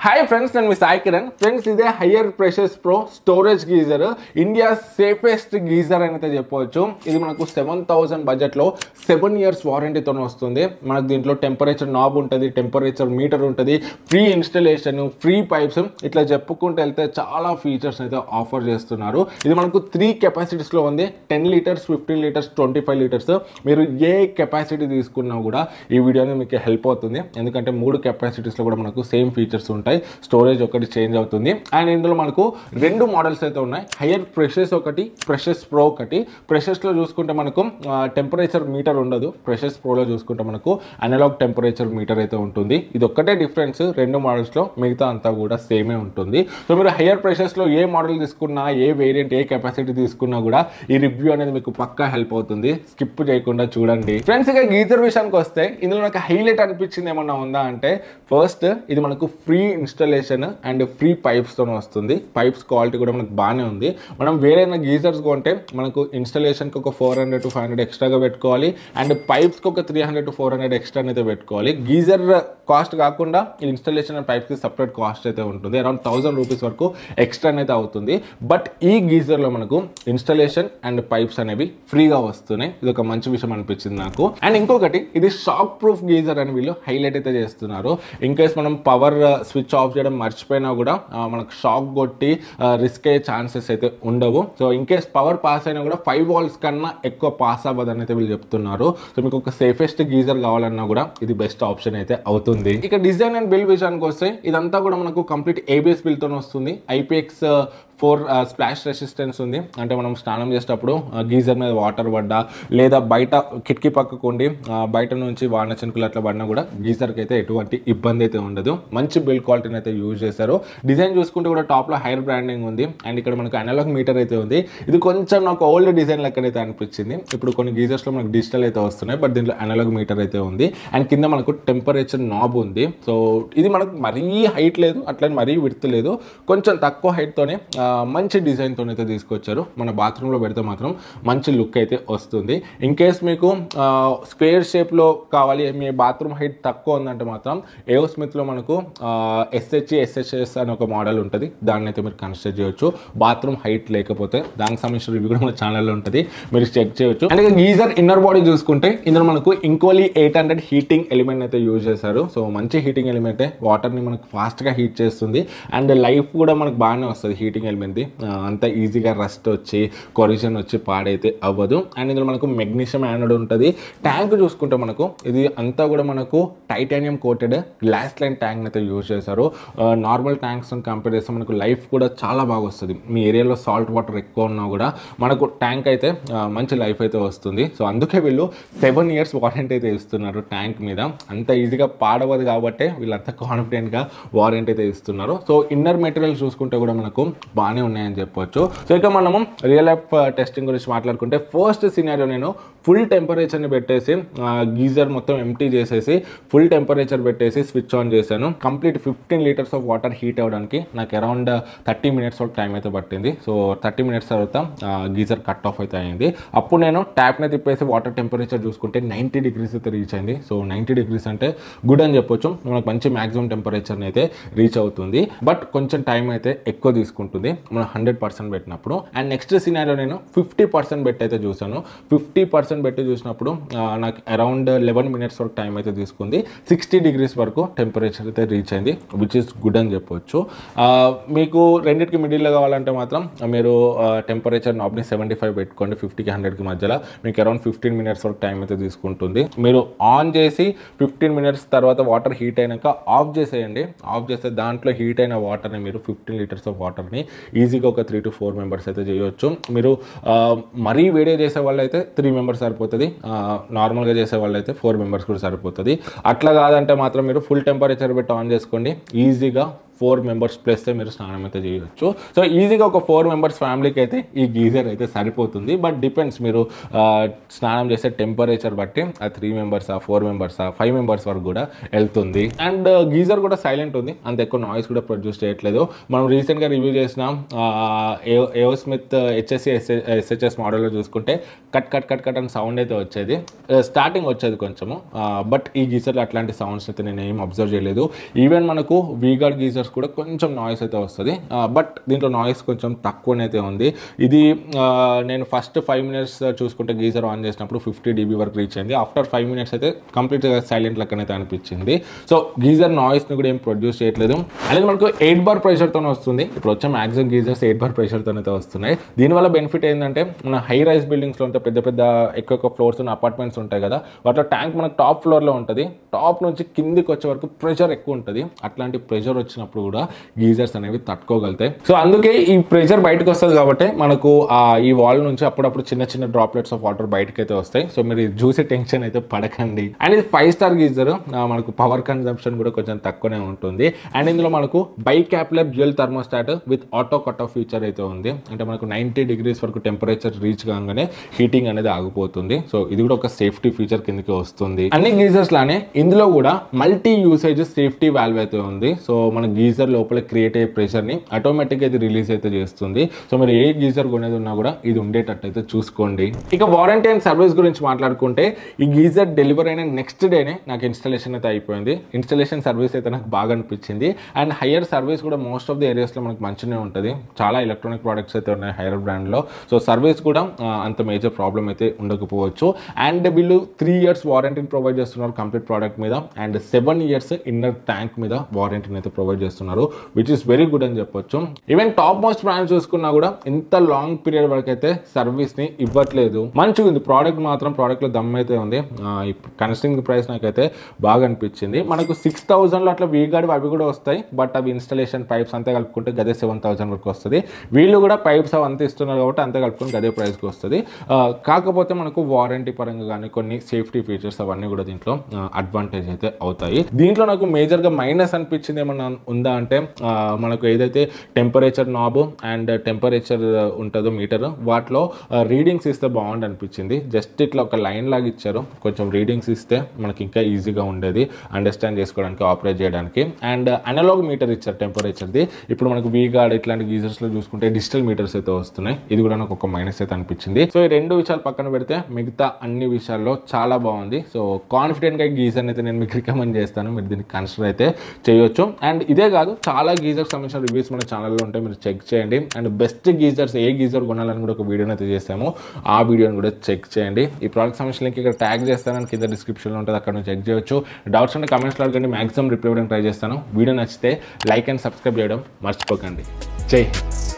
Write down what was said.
Hi friends, నేను మీ Sai Kiran. Friends, ఇదే Haier pressures pro storage geyser, India safest geyser అని అయితే చెప్పవచ్చు. ఇది మనకు 7,000 బడ్జెట్లో 7 years వారంటీతో వస్తుంది. మనకు దీంట్లో టెంపరేచర్ నాబ్ ఉంటుంది, టెంపరేచర్ మీటర్ ఉంటుంది, ఫ్రీ ఇన్స్టలేషన్, ఫ్రీ పైప్స్, ఇట్లా చెప్పుకుంటూ వెళ్తే చాలా ఫీచర్స్ అయితే ఆఫర్ చేస్తున్నారు. ఇది మనకు 3 కెపాసిటీస్లో ఉంది. 10 liters, 15 liters, 25 liters. మీరు ఏ కెపాసిటీ తీసుకున్నా కూడా ఈ వీడియోని మీకు హెల్ప్ అవుతుంది. ఎందుకంటే 3 కెపాసిటీస్లో కూడా మనకు సేమ్ ఫీచర్స్ ఉంటాయి. స్టోరేజ్ ఒకటి చేంజ్ అవుతుంది. అండ్ ఇందులో మనకు 2 మోడల్స్ అయితే ఉన్నాయి. హయ్యర్ ప్రెషర్స్ ఒకటి, ప్రెషర్స్ ప్రో ఒకటి. ప్రెషర్స్లో చూసుకుంటే మనకు టెంపరేచర్ మీటర్ ఉండదు. ప్రెషర్స్ ప్రోలో చూసుకుంటే మనకు అనలాగ్ టెంపరేచర్ మీటర్ అయితే ఉంటుంది. ఇది ఒక్కటే డిఫరెన్స్ 2 మోడల్స్లో, మిగతా అంతా కూడా సేమే ఉంటుంది. సో మీరు హయ్యర్ ప్రెషర్స్లో ఏ మోడల్ తీసుకున్నా, ఏ వేరియంట్, ఏ కెపాసిటీ తీసుకున్నా కూడా ఈ రివ్యూ అనేది మీకు పక్కా హెల్ప్ అవుతుంది. స్కిప్ చేయకుండా చూడండి. ఫ్రెండ్స్, ఇక గీజర్ విషయానికి వస్తే ఇందులో నాకు హైలైట్ అనిపించింది ఏమన్నా ఉందా అంటే, ఫస్ట్ ఇది మనకు ఫ్రీ ఇన్స్టాలేషన్ అండ్ ఫ్రీ పైప్స్తో వస్తుంది. పైప్స్ క్వాలిటీ కూడా మనకు బాగానే ఉంది. మనం వేరేనా గీజర్స్ కొంటే మనకు ఇన్స్టాలేషన్కి ఒక 400 to 500 ఎక్స్ట్రాగా పెట్టుకోవాలి, అండ్ పైప్స్కి ఒక 300 to 400 ఎక్స్ట్రా అయితే పెట్టుకోవాలి. గీజర్ కాస్ట్ కాకుండా ఇన్స్టాలేషన్ అండ్ పైప్స్కి సపరేట్ కాస్ట్ అయితే ఉంటుంది. అరౌండ్ 1000 రూపీస్ వరకు ఎక్స్ట్రా అయితే అవుతుంది. బట్ ఈ గీజర్లో మనకు ఇన్స్టాలేషన్ అండ్ పైప్స్ అనేవి ఫ్రీగా వస్తున్నాయి. ఇది ఒక మంచి విషయం అనిపించింది నాకు. అండ్ ఇంకొకటి, ఇది షాక్ ప్రూఫ్ గీజర్ అని వీళ్ళు హైలైట్ అయితే చేస్తున్నారు. ఇన్ కేస్ మనం పవర్ స్విచ్ ఆఫ్ చేయడం మర్చిపోయినా కూడా మనకు షాక్ కొట్టి రిస్క్ అయ్యే ఛాన్సెస్ అయితే ఉండవు. So in case power pass అయినా కూడా 5 volts కన్నా ఎక్కువ పాస్ అవ్వదని అయితే వీళ్ళు చెప్తున్నారు. సో మీకు ఒక సేఫెస్ట్ గీజర్ కావాలన్నా కూడా ఇది బెస్ట్ ఆప్షన్ అయితే అవుతుంది. ఇక డిజైన్ అండ్ బిల్డ్ విషయానికి వస్తే ఇదంతా కూడా మనకు కంప్లీట్ ABS బిల్డ్తో వస్తుంది. IPX4 స్ప్లాష్ రెసిస్టెన్స్ ఉంది. అంటే మనం స్నానం చేసేటప్పుడు గీజర్ మీద వాటర్ పడ్డా, లేదా బయట కిటికీ పక్కకు ఉండి బయట నుంచి వాన చినుకులు అట్లా పడినా కూడా గీజర్కి అయితే ఎటువంటి ఇబ్బంది అయితే ఉండదు. మంచి బిల్డ్ క్వాలిటీని అయితే యూజ్ చేశారు. డిజైన్ చూసుకుంటే కూడా టాప్లో హైర్ బ్రాండింగ్ ఉంది. అండ్ ఇక్కడ మనకు అనలాగ్ మీటర్ అయితే ఉంది. ఇది కొంచెం నాకు ఓల్డ్ డిజైన్ లెక్కనైతే అనిపించింది. ఇప్పుడు కొన్ని గీజర్స్లో మనకు డిజిటల్ అయితే వస్తున్నాయి, బట్ దీంట్లో అనలాగ్ మీటర్ అయితే ఉంది. అండ్ కింద మనకు టెంపరేచర్ నాబ్ ఉంది. సో ఇది మనకు మరీ హైట్ లేదు, అట్లా మరీ విడ్త్ లేదు, కొంచెం తక్కువ హైట్తోనే మంచి డిజైన్తో అయితే తీసుకొచ్చారు. మన బాత్రూంలో పెడితే మాత్రం మంచి లుక్ అయితే వస్తుంది. ఇన్ కేస్ మీకు స్క్వేర్ షేప్లో కావాలి, మీ బాత్రూమ్ హైట్ తక్కువ ఉందంటే మాత్రం ఏఓ స్మిత్లో మనకు SHS అని ఒక మోడల్ ఉంటుంది. దాన్ని అయితే మీరు కన్సిడర్ చేయొచ్చు. బాత్రూమ్ హైట్ లేకపోతే దానికి సంబంధించిన రివ్యూ కూడా మన ఛానల్లో ఉంటుంది, మీరు చెక్ చేయొచ్చు. అండ్ గీజర్ ఇన్నర్ బాడీ చూసుకుంటే ఇందులో మనకు ఇంకోలీ 800 హీటింగ్ ఎలిమెంట్ అయితే యూజ్ చేశారు. సో మంచి హీటింగ్ ఎలిమెంటే, వాటర్ని మనకు ఫాస్ట్గా హీట్ చేస్తుంది. అండ్ లైఫ్ కూడా మనకు బాగానే వస్తుంది హీటింగ్ ఎలిమెంట్. అంత ఈజీగా రస్ట్ వచ్చి కొరిజన్ వచ్చి పాడైతే అవ్వదు. అండ్ ఇందులో మనకు మెగ్నీషియం యానోడ్ ఉంటుంది. ట్యాంక్ చూసుకుంటే మనకు ఇది అంతా కూడా మనకు titanium coated glass line tank అయితే యూజ్ చేశారు. నార్మల్ ట్యాంక్స్ కంపేర్ చేస్తే మనకు లైఫ్ కూడా చాలా బాగా వస్తుంది. మీ ఏరియాలో సాల్ట్ వాటర్ ఎక్కువ ఉన్నా కూడా మనకు ట్యాంక్ అయితే మంచి లైఫ్ అయితే వస్తుంది. సో అందుకే వీళ్ళు 7 years వారంటీ అయితే ఇస్తున్నారు ట్యాంక్ మీద. అంత ఈజీగా పాడవదు కాబట్టి వీళ్ళంతా కాన్ఫిడెంట్గా వారంటీ అయితే ఇస్తున్నారు. సో ఇన్నర్ మెటీరియల్స్ చూసుకుంటే కూడా మనకు బాగానే ఉన్నాయని చెప్పొచ్చు. సో ఇక మనము రియల్ లైఫ్ టెస్టింగ్ గురించి మాట్లాడుకుంటే, ఫస్ట్ సినారియో నేను ఫుల్ టెంపరేచర్ని పెట్టేసి గీజర్ మొత్తం ఎంటీ చేసేసి ఫుల్ టెంపరేచర్ పెట్టేసి స్విచ్ ఆన్ చేశాను. Complete 15 liters of water heat అవ్వడానికి నాకు అరౌండ్ 30 minutes వరకు టైం అయితే పట్టింది. సో 30 minutes తర్వాత గీజర్ కట్ ఆఫ్ అయితే అయింది. అప్పుడు నేను ట్యాప్ని తిప్పేసి వాటర్ టెంపరేచర్ చూసుకుంటే 90 degrees అయితే రీచ్ అయింది. సో 90 degrees అంటే గుడ్ అని చెప్పొచ్చు. మనకు మంచి మ్యాక్సిమం టెంపరేచర్ని అయితే రీచ్ అవుతుంది. బట్ కొంచెం టైం అయితే ఎక్కువ తీసుకుంటుంది మనం 100% పెట్టినప్పుడు. అండ్ నెక్స్ట్ సినారియో నేను 50% పెట్టి అయితే చూసాను. 50% పెట్టి చూసినప్పుడు నాకు అరౌండ్ 11 minutes వరకు టైం అయితే తీసుకుంది. 60 degrees వరకు టెంపరేచర్ అయితే రీచ్ అయింది, విచ్ ఇస్ గుడ్ అని చెప్పొచ్చు. మీకు రెండింటికి మిడిల్లో కావాలంటే మాత్రం మీరు టెంపరేచర్ నాబ్ని 75 పెట్టుకోండి. 50కి 100కి మధ్యలో మీకు అరౌండ్ 15 minutes వరకు టైం అయితే తీసుకుంటుంది. మీరు ఆన్ చేసి 15 minutes తర్వాత వాటర్ హీట్ అయినాక ఆఫ్ చేసేయండి. ఆఫ్ చేస్తే దాంట్లో హీట్ అయిన వాటర్ని మీరు 15 liters ఆఫ్ వాటర్ని ఈజీగా ఒక 3 to 4 members అయితే చేయొచ్చు. మీరు మరీ వేడిగా చేసే వాళ్ళు అయితే 3 members సరిపోతుంది. నార్మల్గా చేసే వాళ్ళు అయితే 4 members కూడా సరిపోతుంది. అట్లా కాదంటే మాత్రం మీరు ఫుల్ టెంపరేచర్ పెట్టి ఆన్ చేసుకోండి. ఈజీగా 4 members ప్లస్ మీరు స్నానం అయితే చేయవచ్చు. సో ఈజీగా ఒక 4 members ఫ్యామిలీకి అయితే ఈ గీజర్ అయితే సరిపోతుంది. బట్ డిపెండ్స్, మీరు స్నానం చేసే టెంపరేచర్ బట్టి ఆ 3 members, 4 members, 5 members వరకు కూడా వెళ్తుంది. అండ్ గీజర్ కూడా సైలెంట్ ఉంది, అంత ఎక్కువ నాయిస్ కూడా ప్రొడ్యూస్ చేయట్లేదు. మనం రీసెంట్గా రివ్యూ చేసినాం ఏఓ స్మిత్ SHS మోడల్లో చూసుకుంటే కట్ కట్ కట్ కట్ అని సౌండ్ అయితే వచ్చేది. స్టార్టింగ్ వచ్చేది కొంచెము, బట్ ఈ గీజర్లో అట్లాంటి సౌండ్స్ అయితే నేను ఏం అబ్జర్వ్ చేయలేదు. ఈవెన్ మనకు వీగార్డ్ గీజర్ గీజర్స్ కూడా కొంచెం నాయిస్ అయితే వస్తుంది, బట్ దీంట్లో నాయిస్ కొంచెం తక్కువనైతే ఉంది. ఇది నేను ఫస్ట్ 5 minutes చూసుకుంటే గీజర్ ఆన్ చేసినప్పుడు 50 dB వరకు రీచ్ అయింది. ఆఫ్టర్ 5 minutes అయితే కంప్లీట్గా సైలెంట్ లెక్కనైతే అనిపించింది. సో గీజర్ నాయిస్ని కూడా ఏం ప్రొడ్యూస్ చేయట్లేదు. అనేది మనకు 8 bar ప్రెషర్తోనే వస్తుంది. ఇప్పుడు వచ్చే మ్యాక్సిమం గీజర్స్ 8 bar ప్రెషర్తోనే అయితే వస్తున్నాయి. దీనివల్ల బెనిఫిట్ ఏంటంటే మన హై రైజ్ బిల్డింగ్స్లో ఉంటే పెద్ద పెద్ద ఎక్కువ ఫ్లోర్స్ ఉన్న అపార్ట్మెంట్స్ ఉంటాయి కదా, వాటిలో ట్యాంక్ మనకు టాప్ ఫ్లోర్లో ఉంటుంది. టాప్ నుంచి కిందికి వచ్చే వరకు ప్రెషర్ ఎక్కువ ఉంటుంది. అట్లాంటి ప్రెషర్ వచ్చినప్పుడు కూడా గీజర్స్ అనేవి తట్టుకోగలుగుతాయి. సో అందుకే ఈ ప్రెషర్ బయటకు వస్తుంది కాబట్టి మనకు ఈ వాల్ నుంచి అప్పుడప్పుడు చిన్న చిన్న డ్రాప్లెట్స్ ఆఫ్ వాటర్ బయటకు అయితే వస్తాయి. సో మీరు చూసే టెన్షన్ అయితే పడకండి. అండ్ ఇది 5 star గీజర్, మనకు పవర్ కన్జంప్షన్ కూడా కొంచెం తక్కువనే ఉంటుంది. అండ్ ఇందులో మనకు బైకాప్లర్ dual thermostat with auto cut off feature అయితే ఉంది. అంటే మనకు 90 degrees వరకు టెంపరేచర్ రీచ్ కాగానే హీటింగ్ అనేది ఆగిపోతుంది. సో ఇది కూడా ఒక సేఫ్టీ ఫీచర్ కిందకి వస్తుంది. అన్ని గీజర్స్ లానే ఇందులో కూడా మల్టీ యూసేజ్ సేఫ్టీ వాల్వ్ అయితే ఉంది. సో మన గీజర్ లోపల క్రియేట్ అయ్యే ప్రెషర్ ని ఆటోమేటిక్ గా ఇది రిలీజ్ అయితే చేస్తుంది. సో మీరు ఏ గీజర్ కొనేది ఉన్నా కూడా ఇది ఉండేటట్టు అయితే చూసుకోండి. ఇక వారంటీ అండ్ సర్వీస్ గురించి మాట్లాడుకుంటే ఈ గీజర్ డెలివరీ అయిన నెక్స్ట్ డేనే నాకు ఇన్స్టాలేషన్ అయితే అయిపోయింది. ఇన్స్టాలేషన్ సర్వీస్ అయితే నాకు బాగా అనిపించింది. అండ్ హైయర్ సర్వీస్ కూడా మోస్ట్ ఆఫ్ ది ఏరియాస్లో మనకు మంచిగానే ఉంటుంది. చాలా ఎలక్ట్రానిక్ ప్రోడక్ట్స్ అయితే ఉన్నాయి హైయర్ బ్రాండ్లో. సో సర్వీస్ కూడా అంత మేజర్ ప్రాబ్లం అయితే ఉండకపోవచ్చు. అండ్ వీళ్ళు 3 years వారంటీని ప్రొవైడ్ చేస్తున్నారు కంప్లీట్ ప్రోడక్ట్ మీద. అండ్ 7 years ఇన్నర్ ట్యాంక్ మీద వారంటీని అయితే ప్రొవైడ్ చేస్తున్నారు, విచ్ ఇస్ వెరీ గుడ్ అని చెప్పొచ్చు. ఈవెన్ టాప్ మోస్ట్ బ్రాండ్ చూసుకున్నా కూడా ఇంత లాంగ్ పీరియడ్ వరకు అయితే సర్వీస్ని ఇవ్వట్లేదు. మంచిగా ఉంది ప్రోడక్ట్, మాత్రం ప్రోడక్ట్లో దమ్ అయితే ఉంది. కన్సిడరింగ్ ప్రైస్ నాకైతే బాగా అనిపించింది. మనకు 6000లో అట్లా వీగాడి అవి కూడా వస్తాయి, బట్ అవి ఇన్స్టాలేషన్ పైప్స్ అంతా కలుపుకుంటే గదే 7000 వరకు వస్తుంది. వీళ్ళు కూడా పైప్స్ అవి అంతా ఇస్తున్నారు కాబట్టి అంతా కలుపుకొని గదే ప్రైస్కి వస్తుంది. కాకపోతే మనకు వారంటీ పరంగా కానీ కొన్ని సేఫ్టీ ఫీచర్స్ అవన్నీ కూడా దీంట్లో అడ్వాంటేజ్ అయితే అవుతాయి. దీంట్లో నాకు మేజర్గా మైనస్ అనిపించింది ఏమన్నా ఉందా అంటే, మనకు ఏదైతే టెంపరేచర్ నాబ్ అండ్ టెంపరేచర్ ఉంటుందో మీటర్, వాటిలో రీడింగ్స్ ఇస్తే బాగుండి అనిపించింది. జస్ట్ ఇట్లా ఒక లైన్ లాగా ఇచ్చారు, కొంచెం రీడింగ్స్ ఇస్తే మనకి ఇంకా ఈజీగా ఉండేది అండర్స్టాండ్ చేసుకోవడానికి, ఆపరేట్ చేయడానికి. అండ్ అనలాగ్ మీటర్ ఇచ్చారు టెంపరేచర్ది. ఇప్పుడు మనకు వీగార్డ్ ఇట్లాంటి గీజర్స్లో చూసుకుంటే డిజిటల్ మీటర్స్ అయితే వస్తున్నాయి. ఇది కూడా నాకు ఒక మైనస్ అయితే అనిపించింది. సో ఈ 2 విషయాలు పక్కన పెడితే మిగతా అన్ని విషయాల్లో చాలా బాగుంది. సో కాన్ఫిడెంట్గా గీజర్ అయితే నేను మీకు రికమెండ్ చేస్తాను, మీరు దీన్ని కన్సిడర్ అయితే చేయొచ్చు. అండ్ ఇదే కాదు, చాలా గీజర్కి సంబంధించిన రివ్యూస్ మన ఛానల్లో ఉంటాయి, మీరు చెక్ చేయండి. And best geysers A geyser కొనాలని కూడా ఒక వీడియోని అయితే చేసాము, ఆ వీడియోని కూడా చెక్ చేయండి. ఈ ప్రోడక్ట్ సంబంధించిన లింక్ ఇక్కడ ట్యాగ్ చేస్తాను, కింద డిస్క్రిప్షన్లో ఉంటుంది, అక్కడ నుంచి చెక్ చేయొచ్చు. డౌట్స్ ఉంటే కమెంట్స్లో అడగండి, మ్యాక్సిమం రిప్లై ఇవ్వడానికి ట్రై చేస్తాను. వీడియో నచ్చితే లైక్ అండ్ సబ్స్క్రైబ్ చేయడం మర్చిపోకండి. జై హింద్.